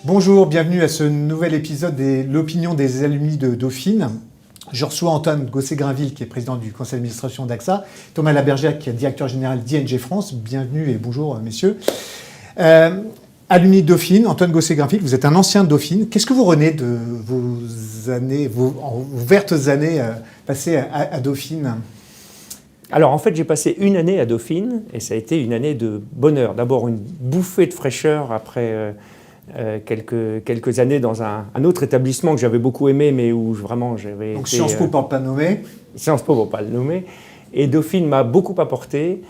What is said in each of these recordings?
Bonjour, bienvenue à ce nouvel épisode de l'opinion des alumni de Dauphine. Je reçois Antoine Gosset-Grainville, qui est président du conseil d'administration d'AXA, Thomas Labergère, qui est directeur général d'ING France. Bienvenue et bonjour, messieurs. Alumni de Dauphine, Antoine Gosset-Grainville, vous êtes un ancien de Dauphine. Qu'est-ce que vous retenez de vos années, vos vertes années passées à Dauphine ? Alors en fait, j'ai passé une année à Dauphine et ça a été une année de bonheur. D'abord une bouffée de fraîcheur après quelques années dans un autre établissement que j'avais beaucoup aimé, mais où vraiment j'avais Donc été, Sciences Po pour ne pas le nommer. Sciences Po pour ne pas le nommer. Et Dauphine m'a beaucoup apporté,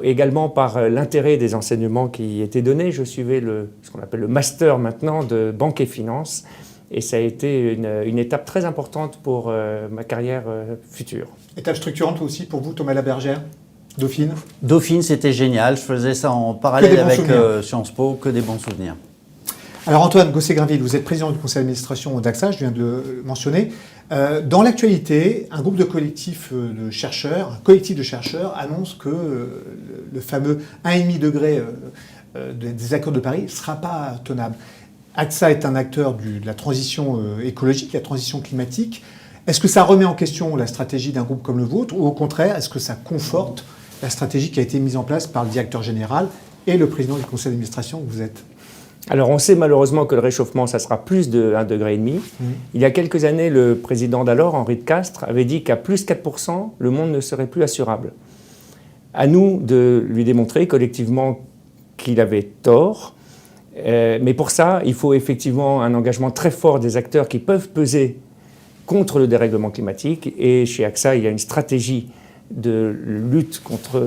également par l'intérêt des enseignements qui étaient donnés. Je suivais ce qu'on appelle le master maintenant de banque et finance. Et ça a été une étape très importante pour ma carrière future. Étape structurante aussi pour vous, Thomas Labergère, Dauphine ? Dauphine, c'était génial. Je faisais ça en parallèle avec Sciences Po, que des bons souvenirs. Alors Antoine Gosset-Grainville, vous êtes président du conseil d'administration d'AXA, je viens de le mentionner. Dans l'actualité, un groupe de collectifs de chercheurs, un collectif de chercheurs annonce que le fameux 1,5 degré des accords de Paris ne sera pas tenable. AXA est un acteur de la transition écologique, la transition climatique. Est-ce que ça remet en question la stratégie d'un groupe comme le vôtre ou au contraire, est-ce que ça conforte la stratégie qui a été mise en place par le directeur général et le président du conseil d'administration que vous êtes ? Alors on sait malheureusement que le réchauffement, ça sera plus de 1,5 degré. Il y a quelques années, le président d'alors, Henri de Castries, avait dit qu'à plus 4%, le monde ne serait plus assurable. À nous de lui démontrer collectivement qu'il avait tort. Mais pour ça, il faut effectivement un engagement très fort des acteurs qui peuvent peser contre le dérèglement climatique. Et chez AXA, il y a une stratégie de lutte contre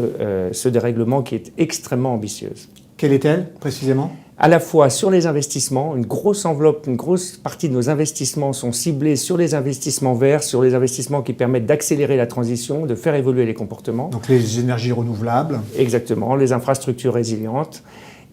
ce dérèglement qui est extrêmement ambitieuse. Quelle est-elle, précisément ? À la fois sur les investissements, une grosse enveloppe, une grosse partie de nos investissements sont ciblés sur les investissements verts, sur les investissements qui permettent d'accélérer la transition, de faire évoluer les comportements. Donc les énergies renouvelables. Exactement, les infrastructures résilientes.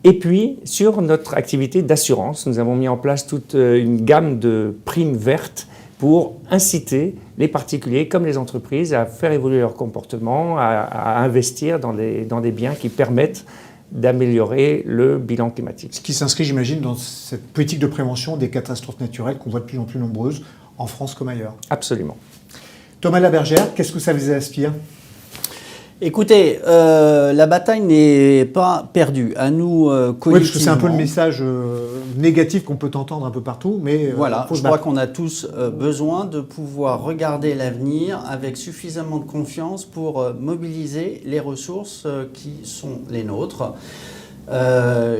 Et puis, sur notre activité d'assurance, nous avons mis en place toute une gamme de primes vertes pour inciter les particuliers comme les entreprises à faire évoluer leur comportement, à investir dans des biens qui permettent d'améliorer le bilan climatique. Ce qui s'inscrit, j'imagine, dans cette politique de prévention des catastrophes naturelles qu'on voit de plus en plus nombreuses en France comme ailleurs. Absolument. Thomas Labergère, qu'est-ce que ça vous inspire ? Écoutez, la bataille n'est pas perdue. À nous, collectivement. Oui, parce que c'est un peu le message négatif qu'on peut entendre un peu partout, mais voilà, je crois qu'on a tous besoin de pouvoir regarder l'avenir avec suffisamment de confiance pour mobiliser les ressources qui sont les nôtres.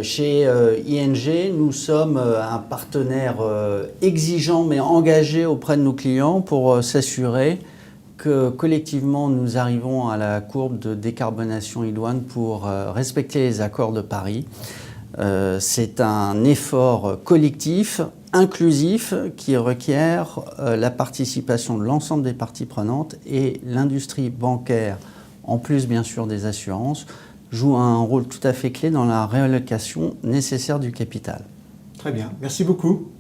Chez ING, nous sommes un partenaire exigeant mais engagé auprès de nos clients pour s'assurer que collectivement nous arrivons à la courbe de décarbonation idoine pour respecter les accords de Paris. C'est un effort collectif, inclusif, qui requiert la participation de l'ensemble des parties prenantes et l'industrie bancaire, en plus bien sûr des assurances, joue un rôle tout à fait clé dans la réallocation nécessaire du capital. Très bien, merci beaucoup.